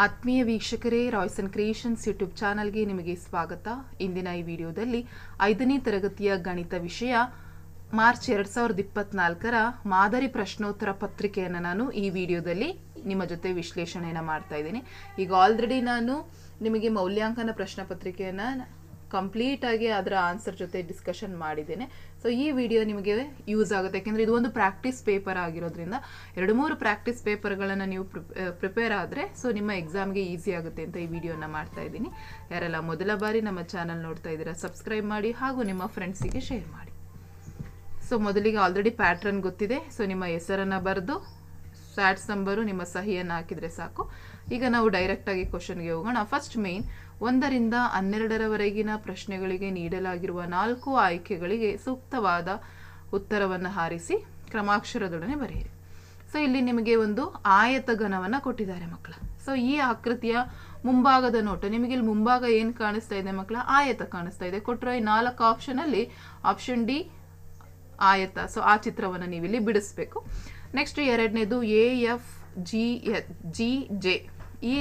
ಆತ್ಮೀಯ ವೀಕ್ಷಕರೇ, Royce and creations YouTube ಚಾನಲ್ಗೆ ನಿಮಗೆ ಸ್ವಾಗತ. ಇಂದಿನ ಈ ವಿಡಿಯೋದಲ್ಲಿ 5ನೇ ತರಗತಿಯ ಗಣಿತ ವಿಷಯ ಮಾರ್ಚ್ 2024ರ ಮಾದರಿ ಪ್ರಶ್ನೋತ್ತರ ಪತ್ರಿಕೆಯನ್ನು ನಾನು ಈ ವಿಡಿಯೋದಲ್ಲಿ ನಿಮ್ಮ ಜೊತೆ ವಿಶ್ಲೇಷಣೆಯನ್ನು ಮಾಡ್ತಾ ಇದ್ದೀನಿ. ಈಗ ಆಲ್ರೆಡಿ ನಾನು ನಿಮಗೆ ಮೌಲ್ಯಾಂಕನ ಪ್ರಶ್ನೆ ಪತ್ರಿಕೆಯನ್ನು ಕಂಪ್ಲೀಟ್ ಆಗಿ ಅದರ ಆನ್ಸರ್ ಜೊತೆ ಡಿಸ್ಕಷನ್ ಮಾಡಿದ್ದೇನೆ. ಸೊ ಈ ವಿಡಿಯೋ ನಿಮಗೆ ಯೂಸ್ ಆಗುತ್ತೆ, ಯಾಕೆಂದರೆ ಇದು ಒಂದು ಪ್ರಾಕ್ಟೀಸ್ ಪೇಪರ್ ಆಗಿರೋದ್ರಿಂದ 2-3 ಪ್ರಾಕ್ಟೀಸ್ ಪೇಪರ್ಗಳನ್ನು ನೀವು ಪ್ರಿಪೇರ್ ಆದರೆ ಸೊ ನಿಮ್ಮ ಎಕ್ಸಾಮ್ಗೆ ಈಸಿ ಆಗುತ್ತೆ ಅಂತ ಈ ವಿಡಿಯೋನ ಮಾಡ್ತಾ ಇದ್ದೀನಿ. ಯಾರೆಲ್ಲ ಮೊದಲ ಬಾರಿ ನಮ್ಮ ಚಾನಲ್ ನೋಡ್ತಾ ಇದ್ದೀರಾ ಸಬ್ಸ್ಕ್ರೈಬ್ ಮಾಡಿ ಹಾಗೂ ನಿಮ್ಮ ಫ್ರೆಂಡ್ಸಿಗೆ ಶೇರ್ ಮಾಡಿ. ಸೊ ಮೊದಲಿಗೆ ಆಲ್ರೆಡಿ ಪ್ಯಾಟ್ರನ್ ಗೊತ್ತಿದೆ. ಸೊ ನಿಮ್ಮ ಹೆಸರನ್ನು ಬರೆದು ಸ್ಯಾಟ್ಸ್ ನಂಬರು ನಿಮ್ಮ ಸಹಿಯನ್ನು ಹಾಕಿದರೆ ಸಾಕು. ಈಗ ನಾವು ಡೈರೆಕ್ಟಾಗಿ ಕ್ವಶನ್ಗೆ ಹೋಗೋಣ. ಫಸ್ಟ್ ಮೇನ್ 1ರಿಂದ 12ರವರೆಗಿನ ಪ್ರಶ್ನೆಗಳಿಗೆ ನೀಡಲಾಗಿರುವ 4 ಆಯ್ಕೆಗಳಿಗೆ ಸೂಕ್ತವಾದ ಉತ್ತರವನ್ನು ಹಾರಿಸಿ ಕ್ರಮಾಕ್ಷರದೊಡನೆ ಬರೆಯಿರಿ. ಸೊ ಇಲ್ಲಿ ನಿಮಗೆ ಒಂದು ಆಯತಘನವನ್ನು ಕೊಟ್ಟಿದ್ದಾರೆ ಮಕ್ಕಳ. ಸೊ ಈ ಆಕೃತಿಯ ಮುಂಭಾಗದ ನೋಟ, ನಿಮಗೆ ಇಲ್ಲಿ ಮುಂಭಾಗ ಏನು ಕಾಣಿಸ್ತಾ ಇದೆ ಮಕ್ಕಳ? ಆಯತ ಕಾಣಿಸ್ತಾ ಇದೆ. ಕೊಟ್ಟಿರೋ ಈ 4 ಆಪ್ಷನಲ್ಲಿ ಆಪ್ಷನ್ ಡಿ ಆಯತ. ಸೊ ಆ ಚಿತ್ರವನ್ನು ನೀವಿಲ್ಲಿ ಬಿಡಿಸ್ಬೇಕು. ನೆಕ್ಸ್ಟ್ 2ನೇದು AFGJ. ಈ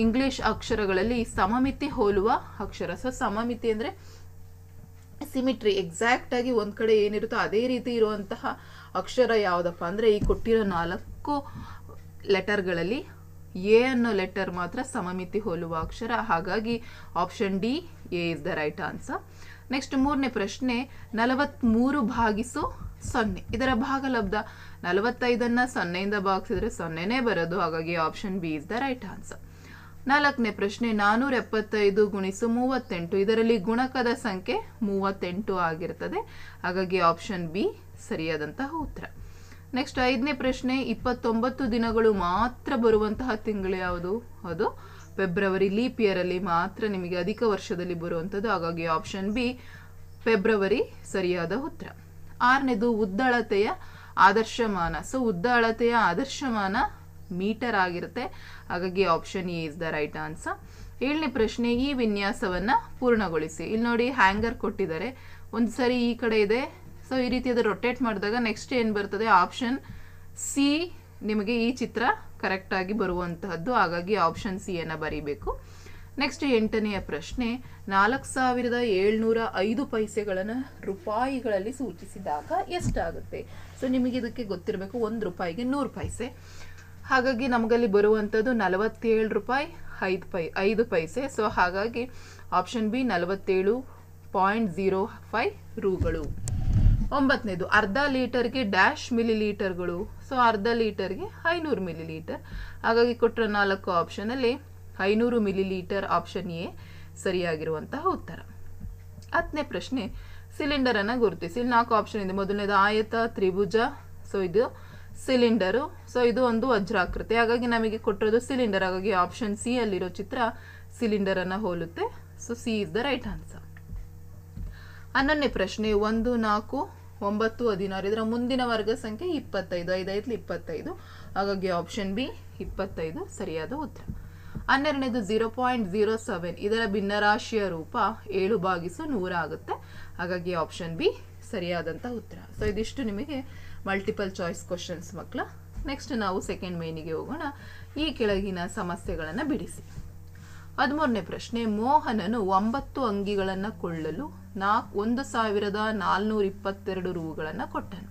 ಇಂಗ್ಲಿಷ್ ಅಕ್ಷರಗಳಲ್ಲಿ ಸಮಮಿತಿ ಹೋಲುವ ಅಕ್ಷರ. ಸೊ ಸಮಮಿತಿ ಅಂದರೆ ಸಿಮಿಟ್ರಿ, ಎಕ್ಸಾಕ್ಟ್ ಆಗಿ ಒಂದ್ ಕಡೆ ಏನಿರುತ್ತೋ ಅದೇ ರೀತಿ ಇರುವಂತಹ ಅಕ್ಷರ ಯಾವುದಪ್ಪ ಅಂದರೆ ಈ ಕೊಟ್ಟಿರೋ 4 ಲೆಟರ್ಗಳಲ್ಲಿ ಎ ಅನ್ನೋ ಲೆಟರ್ ಮಾತ್ರ ಸಮಮಿತಿ ಹೋಲುವ ಅಕ್ಷರ. ಹಾಗಾಗಿ option D A is the right answer. Next 3ನೇ ಪ್ರಶ್ನೆ 43/0. ಇದರ ಭಾಗಲಬ್ಧ 45ನ್ನು 0ಯಿಂದ ಭಾಗಿಸಿದ್ರೆ 0ನೇ ಬರೋದು. ಹಾಗಾಗಿ option B is the right answer. 4ನೇ ಪ್ರಶ್ನೆ 475 × 38. ಇದರಲ್ಲಿ ಗುಣಕದ ಸಂಖ್ಯೆ 38 ಆಗಿರ್ತದೆ. ಹಾಗಾಗಿ ಆಪ್ಷನ್ ಬಿ ಸರಿಯಾದಂತಹ ಉತ್ತರ. ನೆಕ್ಸ್ಟ್ 5ನೇ ಪ್ರಶ್ನೆ 29 ದಿನಗಳು ಮಾತ್ರ ಬರುವಂತಹ ತಿಂಗಳು ಯಾವುದು? ಅದು ಫೆಬ್ರವರಿ. ಲೀಪ್ ಇಯರ್ ಅಲ್ಲಿ ಮಾತ್ರ ನಿಮಗೆ ಅಧಿಕ ವರ್ಷದಲ್ಲಿ ಬರುವಂಥದ್ದು. ಹಾಗಾಗಿ ಆಪ್ಷನ್ ಬಿ ಫೆಬ್ರವರಿ ಸರಿಯಾದ ಉತ್ತರ. 6ನೇದು ಉದ್ದಳತೆಯ ಆದರ್ಶಮಾನ. ಸೊ ಉದ್ದ ಅಳತೆಯ ಆದರ್ಶಮಾನ ಮೀಟರ್ ಆಗಿರುತ್ತೆ. ಹಾಗಾಗಿ option A is the right answer. 7ನೇ ಪ್ರಶ್ನೆ ಈ ವಿನ್ಯಾಸವನ್ನ ಪೂರ್ಣಗೊಳಿಸಿ. ಇಲ್ಲಿ ನೋಡಿ ಹ್ಯಾಂಗರ್ ಕೊಟ್ಟಿದ್ದಾರೆ, ಒಂದು ಸರಿ ಈ ಕಡೆ ಇದೆ. ಸೊ ಈ ರೀತಿ ಅದು ರೊಟೇಟ್ ಮಾಡಿದಾಗ ನೆಕ್ಸ್ಟ್ ಏನು ಬರ್ತದೆ? ಆಪ್ಷನ್ ಸಿ ನಿಮಗೆ ಈ ಚಿತ್ರ ಕರೆಕ್ಟ್ ಆಗಿ ಬರುವಂತಹದ್ದು. ಹಾಗಾಗಿ ಆಪ್ಷನ್ ಸಿ ಅನ್ನ ಬರೀಬೇಕು. ನೆಕ್ಸ್ಟ್ 8ನೆಯ ಪ್ರಶ್ನೆ 4705 ಪೈಸೆಗಳನ್ನು ರೂಪಾಯಿಗಳಲ್ಲಿ ಸೂಚಿಸಿದಾಗ ಎಷ್ಟಾಗುತ್ತೆ? ಸೊ ನಿಮಗೆ ಇದಕ್ಕೆ ಗೊತ್ತಿರಬೇಕು, 1 ರೂಪಾಯಿಗೆ 100 ಪೈಸೆ. ಹಾಗಾಗಿ ನಮಗಲ್ಲಿ ಬರುವಂಥದ್ದು 47 ರೂಪಾಯಿ 5 ಪೈಸೆ. ಸೊ ಹಾಗಾಗಿ ಆಪ್ಷನ್ ಬಿ 47.05 ರೂಗಳು. 9ನೇದು ಅರ್ಧ ಲೀಟರ್ಗೆ ಡ್ಯಾಶ್ ಮಿಲಿಲೀಟರ್ಗಳು. ಸೊ ಅರ್ಧ ಲೀಟರ್ಗೆ 500 ಮಿಲಿಲೀಟರ್. ಹಾಗಾಗಿ ಕೊಟ್ಟರೆ 4 ಆಪ್ಷನಲ್ಲಿ 500 ಮಿಲಿಲೀಟರ್ ಆಪ್ಷನ್ ಎ ಸರಿಯಾಗಿರುವಂತಹ ಉತ್ತರ. 10ನೇ ಪ್ರಶ್ನೆ ಸಿಲಿಂಡರ್ ಅನ್ನು ಗುರುತಿಸಿ. ಇಲ್ಲಿ 4 ಆಪ್ಷನ್ ಇದೆ. ಮೊದಲನೇದು ಆಯತ, ತ್ರಿಭುಜ. ಸೊ ಇದು ಸಿಲಿಂಡರು. ಸೊ ಇದು ಒಂದು ವಜ್ರಾಕೃತಿ. ಹಾಗಾಗಿ ನಮಗೆ ಕೊಟ್ಟಿರೋದು ಸಿಲಿಂಡರ್. ಹಾಗಾಗಿ ಆಪ್ಷನ್ ಸಿ ಅಲ್ಲಿರೋ ಚಿತ್ರ ಸಿಲಿಂಡರ್ ಅನ್ನ ಹೋಲುತ್ತೆ. So C is the right answer. 11ನೇ ಪ್ರಶ್ನೆ 1, 4, 9, 16. ಇದರ ಮುಂದಿನ ವರ್ಗ ಸಂಖ್ಯೆ 25. 5 25. ಹಾಗಾಗಿ ಆಪ್ಷನ್ ಬಿ 25 ಸರಿಯಾದ ಉತ್ತರ. 12ನೇದು 0.07. ಇದರ ಭಿನ್ನರಾಶಿಯ ರೂಪ 7/100 ಆಗುತ್ತೆ. ಹಾಗಾಗಿ ಆಪ್ಷನ್ ಬಿ ಸರಿಯಾದಂಥ ಉತ್ತರ. ಸೊ ಇದಿಷ್ಟು ನಿಮಗೆ ಮಲ್ಟಿಪಲ್ ಚಾಯ್ಸ್ ಕ್ವಶನ್ಸ್ ಮಕ್ಕಳ. ನೆಕ್ಸ್ಟ್ ನಾವು ಸೆಕೆಂಡ್ ಮೇನಿಗೆ ಹೋಗೋಣ. ಈ ಕೆಳಗಿನ ಸಮಸ್ಯೆಗಳನ್ನು ಬಿಡಿಸಿ. 13ನೇ ಪ್ರಶ್ನೆ ಮೋಹನನು 9 ಅಂಗಿಗಳನ್ನು ಕೊಳ್ಳಲು 1422 ರೂಗಳನ್ನು ಕೊಟ್ಟನು.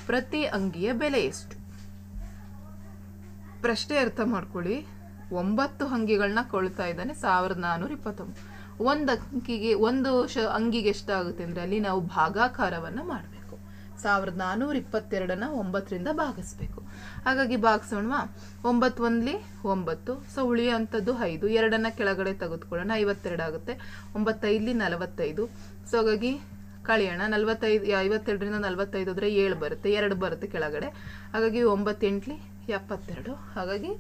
ಪ್ರತಿ ಅಂಗಿಯ ಬೆಲೆ ಎಷ್ಟು? ಪ್ರಶ್ನೆ ಅರ್ಥ ಮಾಡ್ಕೊಳ್ಳಿ. 9 ಅಂಗಿಗಳನ್ನ ಕೊಳ್ತಾ ಇದ್ದಾನೆ, 1429. ಒಂದು ಅಂಗಿಗೆ ಎಷ್ಟಾಗುತ್ತೆ ಅಂದರೆ ಅಲ್ಲಿ ನಾವು ಭಾಗಾಕಾರವನ್ನು ಮಾಡಬೇಕು. 1422ನ್ನ 9ರಿಂದ ಭಾಗಿಸ್ಬೇಕು. ಹಾಗಾಗಿ ಭಾಗಿಸೋಣ. 9 1 9. ಸೊ ಉಳಿಯುವಂಥದ್ದು 5. 2ನ್ನ ಕೆಳಗಡೆ ತೆಗೆದುಕೊಳ್ಳೋಣ, 52 ಆಗುತ್ತೆ. 9 5 45. ಸೊ ಹಾಗಾಗಿ ಕಳೆಯೋಣ. 52ರಿಂದ 45 ಹೋದ್ರೆ 7 ಬರುತ್ತೆ, 2 ಬರುತ್ತೆ ಕೆಳಗಡೆ. ಹಾಗಾಗಿ 9 8 72. ಹಾಗಾಗಿ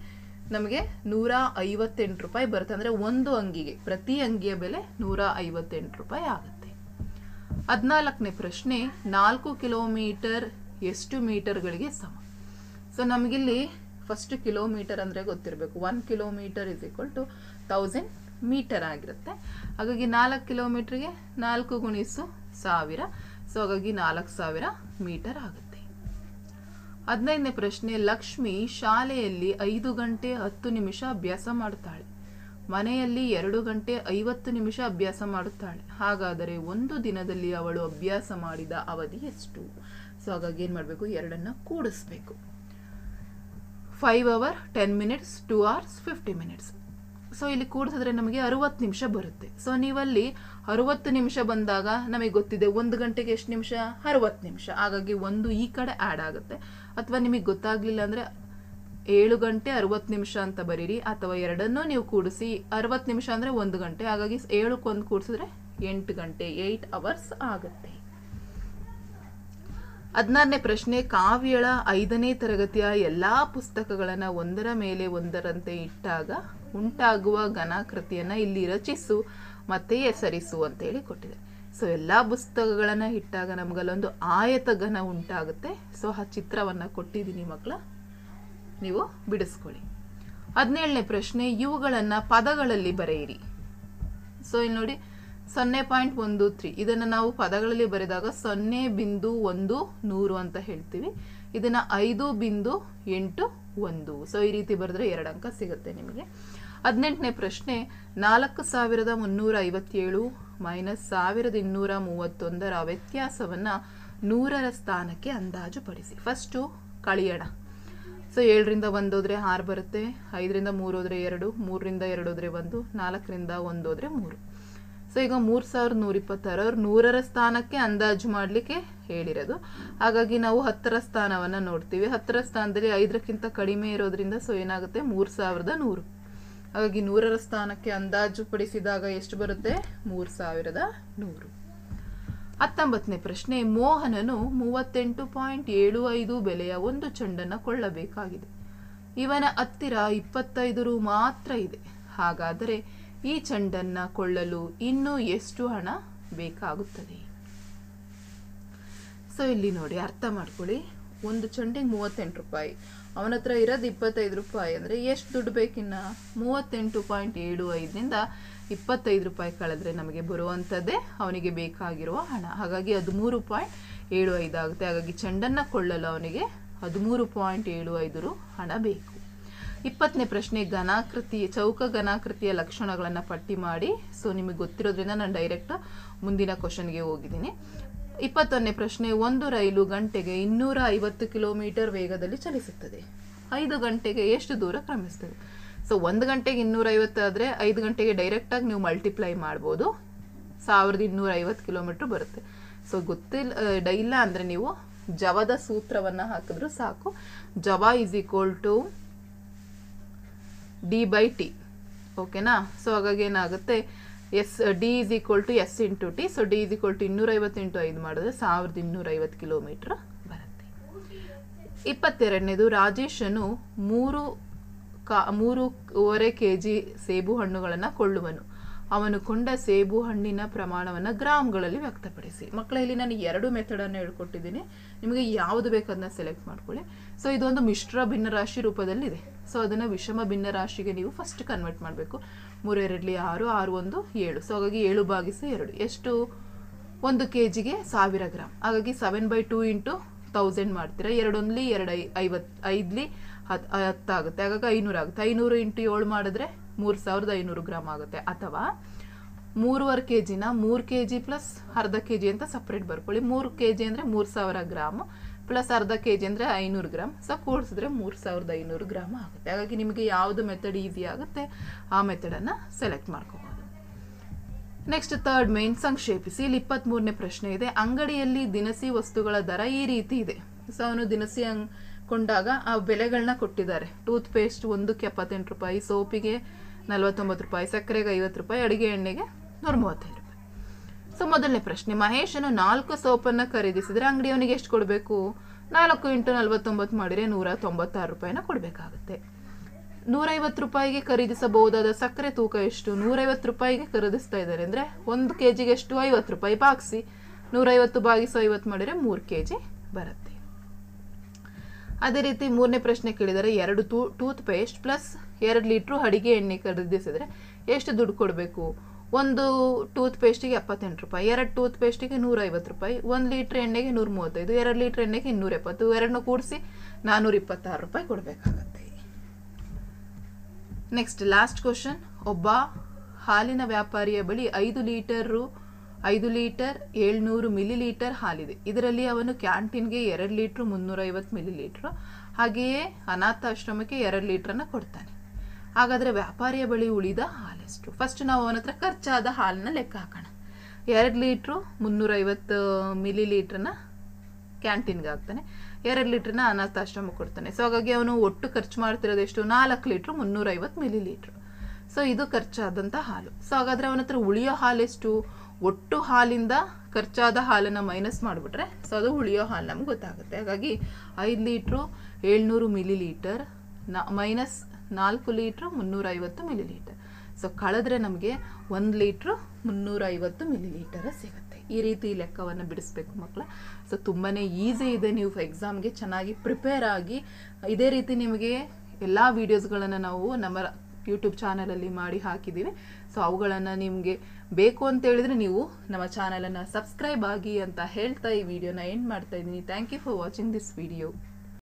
ನಮಗೆ 158 ರೂಪಾಯಿ ಬರುತ್ತೆ. ಅಂದರೆ ಒಂದು ಅಂಗಿಗೆ, ಪ್ರತಿ ಅಂಗಿಯ ಬೆಲೆ 158 ರೂಪಾಯಿ ಆಗುತ್ತೆ. 14ನೇ ಪ್ರಶ್ನೆ 4 ಕಿಲೋಮೀಟರ್ ಎಷ್ಟು ಮೀಟರ್ಗಳಿಗೆ ಸಮ? ಸೊ ನಮಗಿಲ್ಲಿ ಫಸ್ಟ್ ಕಿಲೋಮೀಟರ್ ಅಂದರೆ ಗೊತ್ತಿರಬೇಕು. 1 ಕಿಲೋಮೀಟರ್ = 1000 ಮೀಟರ್ ಆಗಿರುತ್ತೆ. ಹಾಗಾಗಿ 4 ಕಿಲೋಮೀಟರ್ಗೆ 4 × 1000. ಸೊ ಹಾಗಾಗಿ 4000 ಮೀಟರ್ ಆಗುತ್ತೆ. 15ನೇ ಪ್ರಶ್ನೆ, ಲಕ್ಷ್ಮಿ ಶಾಲೆಯಲ್ಲಿ 5 ಗಂಟೆ 10 ನಿಮಿಷ ಅಭ್ಯಾಸ ಮಾಡುತ್ತಾಳೆ, ಮನೆಯಲ್ಲಿ 2 ಗಂಟೆ 50 ನಿಮಿಷ ಅಭ್ಯಾಸ ಮಾಡುತ್ತಾಳೆ. ಹಾಗಾದರೆ ಒಂದು ದಿನದಲ್ಲಿ ಅವಳು ಅಭ್ಯಾಸ ಮಾಡಿದ ಅವಧಿ ಎಷ್ಟು? ಸೊ ಹಾಗಾಗಿ ಏನು ಮಾಡಬೇಕು, ಎರಡನ್ನ ಕೂಡಿಸ್ಬೇಕು. 5 hours 10 minutes, 2 hours 50 minutes. So ಇಲ್ಲಿ ಕೂಡಿಸಿದ್ರೆ ನಮಗೆ 60 ನಿಮಿಷ ಬರುತ್ತೆ. ಸೊ ನೀವಲ್ಲಿ 60 ನಿಮಿಷ ಬಂದಾಗ ನಮಗೆ ಗೊತ್ತಿದೆ 1 ಗಂಟೆಗೆ ಎಷ್ಟು ನಿಮಿಷ, 60 ನಿಮಿಷ. ಹಾಗಾಗಿ ಒಂದು ಈ ಕಡೆ ಆ್ಯಡ್ ಆಗುತ್ತೆ. ಅಥವಾ ನಿಮಗೆ ಗೊತ್ತಾಗ್ಲಿಲ್ಲ ಅಂದರೆ 7 ಗಂಟೆ 60 ನಿಮಿಷ ಅಂತ ಬರೀರಿ, ಅಥವಾ ಎರಡನ್ನೂ ನೀವು ಕೂಡಿಸಿ 60 ನಿಮಿಷ ಅಂದರೆ 1 ಗಂಟೆ, ಹಾಗಾಗಿ 7ಕ್ಕೆ 1 ಕೂಡಿಸಿದ್ರೆ 8 ಗಂಟೆ, 8 hours ಆಗುತ್ತೆ. 16ನೇ ಪ್ರಶ್ನೆ, ಕಾವ್ಯಳ 5ನೇ ತರಗತಿಯ ಎಲ್ಲ ಪುಸ್ತಕಗಳನ್ನು ಒಂದರ ಮೇಲೆ ಒಂದರಂತೆ ಇಟ್ಟಾಗ ಉಂಟಾಗುವ ಘನಾಕೃತಿಯನ್ನು ಇಲ್ಲಿ ರಚಿಸು ಮತ್ತೆ ಹೆಸರಿಸು ಅಂತೇಳಿ ಕೊಟ್ಟಿದೆ. ಸೊ ಎಲ್ಲ ಪುಸ್ತಕಗಳನ್ನು ಇಟ್ಟಾಗ ನಮಗಲ್ಲೊಂದು ಆಯತ ಘನ ಉಂಟಾಗುತ್ತೆ. ಸೊ ಆ ಚಿತ್ರವನ್ನು ಕೊಟ್ಟಿದ್ದೀನಿ ಮಕ್ಕಳ, ನೀವು ಬಿಡಿಸ್ಕೊಳ್ಳಿ. 17ನೇ ಪ್ರಶ್ನೆ, ಇವುಗಳನ್ನು ಪದಗಳಲ್ಲಿ ಬರೆಯಿರಿ. ಸೊ ಇಲ್ಲಿ ನೋಡಿ 0.13, ಇದನ್ನು ನಾವು ಪದಗಳಲ್ಲಿ ಬರೆದಾಗ 0.1 ಅಂತ ಹೇಳ್ತೀವಿ. ಇದನ್ನು 5.81. ಸೊ ಈ ರೀತಿ ಬರೆದ್ರೆ 2 ಅಂಕ ಸಿಗುತ್ತೆ ನಿಮಗೆ. 18ನೇ ಪ್ರಶ್ನೆ, 4357 ಮೈನಸ್ 1231 ವ್ಯತ್ಯಾಸವನ್ನು 100ರ ಸ್ಥಾನಕ್ಕೆ ಅಂದಾಜು ಪಡಿಸಿ. ಫಸ್ಟು ಕಳಿಯೋಣ. ಸೊ 7ರಿಂದ 1 ಹೋದ್ರೆ 6 ಬರುತ್ತೆ, 5ರಿಂದ 3 ಹೋದ್ರೆ 2, 3ರಿಂದ 2 ಹೋದ್ರೆ 1, 4ರಿಂದ 1 ಹೋದ್ರೆ 3. ಸೊ ಈಗ 3126 ಅವ್ರು 100ರ ಸ್ಥಾನಕ್ಕೆ ಅಂದಾಜು ಮಾಡಲಿಕ್ಕೆ ಹೇಳಿರೋದು. ಹಾಗಾಗಿ ನಾವು 10ರ ಸ್ಥಾನವನ್ನು ನೋಡ್ತೀವಿ. 10ರ ಸ್ಥಾನದಲ್ಲಿ 5ಕ್ಕಿಂತ ಕಡಿಮೆ ಇರೋದ್ರಿಂದ ಸೊ ಏನಾಗುತ್ತೆ, 3100. ಹಾಗಾಗಿ 100ರ ಸ್ಥಾನಕ್ಕೆ ಅಂದಾಜು ಪಡಿಸಿದಾಗ ಎಷ್ಟು ಬರುತ್ತೆ, 3100. 19ನೇ ಪ್ರಶ್ನೆ, ಮೋಹನನು 38.75 ಬೆಲೆಯ ಒಂದು ಚೆಂಡನ್ನು ಕೊಳ್ಳಬೇಕಾಗಿದೆ. ಇವನ ಹತ್ತಿರ 25 ರು ಮಾತ್ರ ಇದೆ. ಹಾಗಾದರೆ ಈ ಚೆಂಡನ್ನು ಕೊಳ್ಳಲು ಇನ್ನೂ ಎಷ್ಟು ಹಣ ಬೇಕಾಗುತ್ತದೆ? ಸೊ ಇಲ್ಲಿ ನೋಡಿ, ಅರ್ಥ ಮಾಡ್ಕೊಳ್ಳಿ. ಒಂದು ಚೆಂಡಿಗೆ 38 ರೂಪಾಯಿ, ಅವನ ಹತ್ರ ಇರೋದು 25 ರೂಪಾಯಿ ಅಂದರೆ ಎಷ್ಟು ದುಡ್ಡು ಬೇಕಿನ್ನ? 38.75ನಿಂದ 25 ರೂಪಾಯಿ ಕಳೆದ್ರೆ ನಮಗೆ ಬರುವಂಥದ್ದೇ ಅವನಿಗೆ ಬೇಕಾಗಿರುವ ಹಣ. ಹಾಗಾಗಿ 13.75 ಆಗುತ್ತೆ. ಹಾಗಾಗಿ ಚೆಂಡನ್ನು ಕೊಳ್ಳಲು ಅವನಿಗೆ 13.75 ಹಣ ಬೇಕು. 20ನೇ ಪ್ರಶ್ನೆ, ಚೌಕ ಘನಾಕೃತಿಯ ಲಕ್ಷಣಗಳನ್ನು ಪಟ್ಟಿ ಮಾಡಿ. ಸೊ ನಿಮಗೆ ಗೊತ್ತಿರೋದ್ರಿಂದ ನಾನು ಡೈರೆಕ್ಟ್ ಮುಂದಿನ ಕ್ವಶನ್ಗೆ ಹೋಗಿದ್ದೀನಿ. 21ನೇ ಪ್ರಶ್ನೆ, ಒಂದು ರೈಲು ಗಂಟೆಗೆ 250 ಕಿಲೋಮೀಟರ್ ವೇಗದಲ್ಲಿ ಚಲಿಸುತ್ತದೆ. 5 ಗಂಟೆಗೆ ಎಷ್ಟು ದೂರ ಕ್ರಮಿಸ್ತದೆ? ಸೊ 1 ಗಂಟೆಗೆ 250 ಆದರೆ 5 ಗಂಟೆಗೆ ಡೈರೆಕ್ಟಾಗಿ ನೀವು ಮಲ್ಟಿಪ್ಲೈ ಮಾಡ್ಬೋದು, 1250 ಕಿಲೋಮೀಟರ್ ಬರುತ್ತೆ. ಸೊ ಇಲ್ಲ ಅಂದರೆ ನೀವು ಜವದ ಸೂತ್ರವನ್ನು ಹಾಕಿದ್ರು ಸಾಕು. ಜವ ಈಸ್ ಈಕ್ವಲ್ ಟು d/t. ಓಕೆನಾ? ಸೊ ಹಾಗಾಗಿ ಏನಾಗುತ್ತೆ, d is equal to s into T. So d is equal to 250 into 5 ಮಾಡಿದ್ರೆ 1250 ಕಿಲೋಮೀಟರ್ ಬರುತ್ತೆ. 22ನೇದು, ರಾಜೇಶನು 3.5 kg ಸೇಬು ಹಣ್ಣುಗಳನ್ನು ಕೊಳ್ಳುವನು. ಅವನು ಕೊಂಡ ಸೇಬು ಹಣ್ಣಿನ ಪ್ರಮಾಣವನ್ನು ಗ್ರಾಮ್ಗಳಲ್ಲಿ ವ್ಯಕ್ತಪಡಿಸಿ. ಮಕ್ಕಳಲ್ಲಿ ನಾನು 2 ಮೆಥಡನ್ನು ಹೇಳ್ಕೊಟ್ಟಿದ್ದೀನಿ, ನಿಮಗೆ ಯಾವುದು ಬೇಕದನ್ನ ಸೆಲೆಕ್ಟ್ ಮಾಡ್ಕೊಳ್ಳಿ. ಸೊ ಇದೊಂದು ಮಿಶ್ರ ಭಿನ್ನರಾಶಿ ರೂಪದಲ್ಲಿದೆ. ಸೊ ಅದನ್ನು ವಿಷಮ ಭಿನ್ನರಾಶಿಗೆ ನೀವು ಫಸ್ಟ್ ಕನ್ವರ್ಟ್ ಮಾಡಬೇಕು. 3 2 6, 6 1 7. ಸೊ ಹಾಗಾಗಿ 7/2 ಎಷ್ಟು? 1 kgಗೆ 1000 ಗ್ರಾಮ್. ಹಾಗಾಗಿ 7/2 ಇಂಟು 1000 ಮಾಡ್ತೀರಾ. 2 1 2 50, 5 10 ಆಗುತ್ತೆ. ಹಾಗಾಗಿ 500 ಆಗುತ್ತೆ. 500 ಇಂಟು 7 ಮಾಡಿದ್ರೆ 3500 ಗ್ರಾಮ್ ಆಗುತ್ತೆ. ಅಥವಾ 3.5 kgನ 3 kg ಪ್ಲಸ್ ಅರ್ಧ kg ಅಂತ ಸಪ್ರೇಟ್ ಬರ್ಕೊಳ್ಳಿ. 3 kg ಅಂದರೆ 3000 ಗ್ರಾಮ್ ಪ್ಲಸ್ ಅರ್ಧ kg ಅಂದರೆ 500 ಗ್ರಾಮ್. ಸೊ ಕೂಡಿಸಿದ್ರೆ 3500 ಗ್ರಾಮ್ ಆಗುತ್ತೆ. ಹಾಗಾಗಿ ನಿಮಗೆ ಯಾವುದು ಮೆಥಡ್ ಈಸಿ ಆಗುತ್ತೆ ಆ ಮೆಥಡನ್ನು ಸೆಲೆಕ್ಟ್ ಮಾಡ್ಕೋಬಹುದು. ನೆಕ್ಸ್ಟ್ ಥರ್ಡ್ ಮೇನ್, ಸಂಕ್ಷೇಪಿಸಿ. ಇಲ್ಲಿ 23ನೇ ಪ್ರಶ್ನೆ ಇದೆ. ಅಂಗಡಿಯಲ್ಲಿ ದಿನಸಿ ವಸ್ತುಗಳ ದರ ಈ ರೀತಿ ಇದೆ. ಸೊ ಅವನು ದಿನಸಿ ಕೊಂಡಾಗ ಆ ಬೆಲೆಗಳನ್ನ ಕೊಟ್ಟಿದ್ದಾರೆ. ಟೂತ್ ಪೇಸ್ಟ್ 1ಕ್ಕೆ 78 ರೂಪಾಯಿ, ಸೋಪಿಗೆ 49 ರೂಪಾಯಿ, ಸಕ್ಕರೆಗೆ 50 ರೂಪಾಯಿ, ಅಡಿಗೆ ಎಣ್ಣೆಗೆ 135 ರೂಪಾಯಿ. ಸೊ ಮೊದಲನೇ ಪ್ರಶ್ನೆ, ಮಹೇಶನು 4 ಸೋಪನ್ನು ಖರೀದಿಸಿದ್ರೆ ಅಂಗಡಿಯವನಿಗೆ ಎಷ್ಟು ಕೊಡಬೇಕು? 4 ಇಂಟು 49 ಮಾಡಿದರೆ 196 ರೂಪಾಯಿನ ಕೊಡಬೇಕಾಗುತ್ತೆ. 150 ರೂಪಾಯಿಗೆ ಖರೀದಿಸಬಹುದಾದ ಸಕ್ಕರೆ ತೂಕ ಎಷ್ಟು? 150 ರೂಪಾಯಿಗೆ ಖರೀದಿಸ್ತಾ ಇದ್ದಾರೆ ಅಂದರೆ 1 kgಗೆ ಎಷ್ಟು? 50 ರೂಪಾಯಿ. ಬಾಗಿಸಿ 150/50 ಮಾಡಿದರೆ 3 kg ಬರುತ್ತೆ. ಅದೇ ರೀತಿ 3ನೇ ಪ್ರಶ್ನೆ ಕೇಳಿದರೆ 2 ಟೂತ್ ಪೇಸ್ಟ್ ಪ್ಲಸ್ 2 ಲೀಟ್ರು ಅಡಿಗೆ ಎಣ್ಣೆ ಖರೀದಿಸಿದ್ರೆ ಎಷ್ಟು ದುಡ್ಡು ಕೊಡಬೇಕು? ಒಂದು ಟೂತ್ ಪೇಸ್ಟಿಗೆ 78 ರೂಪಾಯಿ, 2 ಟೂತ್ ಪೇಸ್ಟಿಗೆ 150 ರೂಪಾಯಿ, 1 ಲೀಟ್ರ್ ಎಣ್ಣೆಗೆ 135, 2 ಲೀಟ್ರ್ ಎಣ್ಣೆಗೆ 270, ಎರಡನ್ನೂ ಕೂಡಿಸಿ 426 ರೂಪಾಯಿ ಕೊಡಬೇಕಾಗತ್ತೆ. Next last question. ಒಬ್ಬ ಹಾಲಿನ ವ್ಯಾಪಾರಿಯ ಬಳಿ 5 ಲೀಟರ್ 700 ಮಿಲಿಲೀಟರ್ ಹಾಲಿದೆ. ಇದರಲ್ಲಿ ಅವನು ಕ್ಯಾಂಟೀನ್ಗೆ 2 ಲೀಟ್ರ್ 350 ಮಿಲಿಲೀಟ್ರ್, ಹಾಗೆಯೇ ಅನಾಥಾಶ್ರಮಕ್ಕೆ 2 ಲೀಟ್ರನ್ನ ಕೊಡ್ತಾನೆ. ಹಾಗಾದರೆ ವ್ಯಾಪಾರಿಯ ಬಳಿ ಉಳಿದ ಹಾಲೆಷ್ಟು? ಫಸ್ಟ್ ನಾವು ಅವನ ಹತ್ರ ಖರ್ಚಾದ ಹಾಲನ್ನ ಲೆಕ್ಕ ಹಾಕೋಣ. 2 ಲೀಟ್ರು 350 ಮಿಲಿಲೀಟ್ರನ್ನ ಕ್ಯಾಂಟೀನ್ಗೆ ಹಾಕ್ತಾನೆ, 2 ಲೀಟ್ರನ್ನ ಅನಾಥಾಶ್ರಮಕ್ಕೆ ಕೊಡ್ತಾನೆ. ಸೊ ಹಾಗಾಗಿ ಅವನು ಒಟ್ಟು ಖರ್ಚು ಮಾಡ್ತಿರೋದು ಎಷ್ಟು? 4 ಲೀಟ್ರ್ 350 ಮಿಲಿಲೀಟ್ರ್. ಸೊ ಇದು ಖರ್ಚಾದಂಥ ಹಾಲು. ಸೊ ಹಾಗಾದರೆ ಅವನ ಹತ್ರ ಉಳಿಯೋ ಹಾಲೆಷ್ಟು? ಒಟ್ಟು ಹಾಲಿಂದ ಖರ್ಚಾದ ಹಾಲನ್ನು ಮೈನಸ್ ಮಾಡಿಬಿಟ್ರೆ ಸೊ ಅದು ಉಳಿಯೋ ಹಾಲು ನಮ್ಗೆ ಗೊತ್ತಾಗುತ್ತೆ. ಹಾಗಾಗಿ 5 litre 700 millilitre minus 4 litre 350 millilitre. So ಕಳೆದ್ರೆ ನಮಗೆ 1 ಲೀಟ್ರ್ 350 ಮಿಲಿಲೀಟರ್ ಸಿಗುತ್ತೆ. ಈ ರೀತಿ ಲೆಕ್ಕವನ್ನು ಬಿಡಿಸ್ಬೇಕು ಮಕ್ಕಳ. ಸೊ ತುಂಬಾ ಈಸಿ ಇದೆ. ನೀವು ಎಕ್ಸಾಮ್ಗೆ ಚೆನ್ನಾಗಿ ಪ್ರಿಪೇರ್ ಆಗಿ ಇದೇ ರೀತಿ ನಿಮಗೆ ಎಲ್ಲ ವೀಡಿಯೋಸ್ಗಳನ್ನು ನಾವು ನಮ್ಮ ಯೂಟ್ಯೂಬ್ ಚಾನಲಲ್ಲಿ ಮಾಡಿ ಹಾಕಿದ್ದೀವಿ. ಸೊ ಅವುಗಳನ್ನು ನಿಮಗೆ ಬೇಕು ಅಂತ ಹೇಳಿದ್ರೆ ನೀವು ನಮ್ಮ ಚಾನಲನ್ನು ಸಬ್ಸ್ಕ್ರೈಬ್ ಆಗಿ ಅಂತ ಹೇಳ್ತಾ ಈ ವಿಡಿಯೋನ ಎಂಡ್ ಮಾಡ್ತಾ ಇದ್ದೀನಿ. Thank you for watching this video.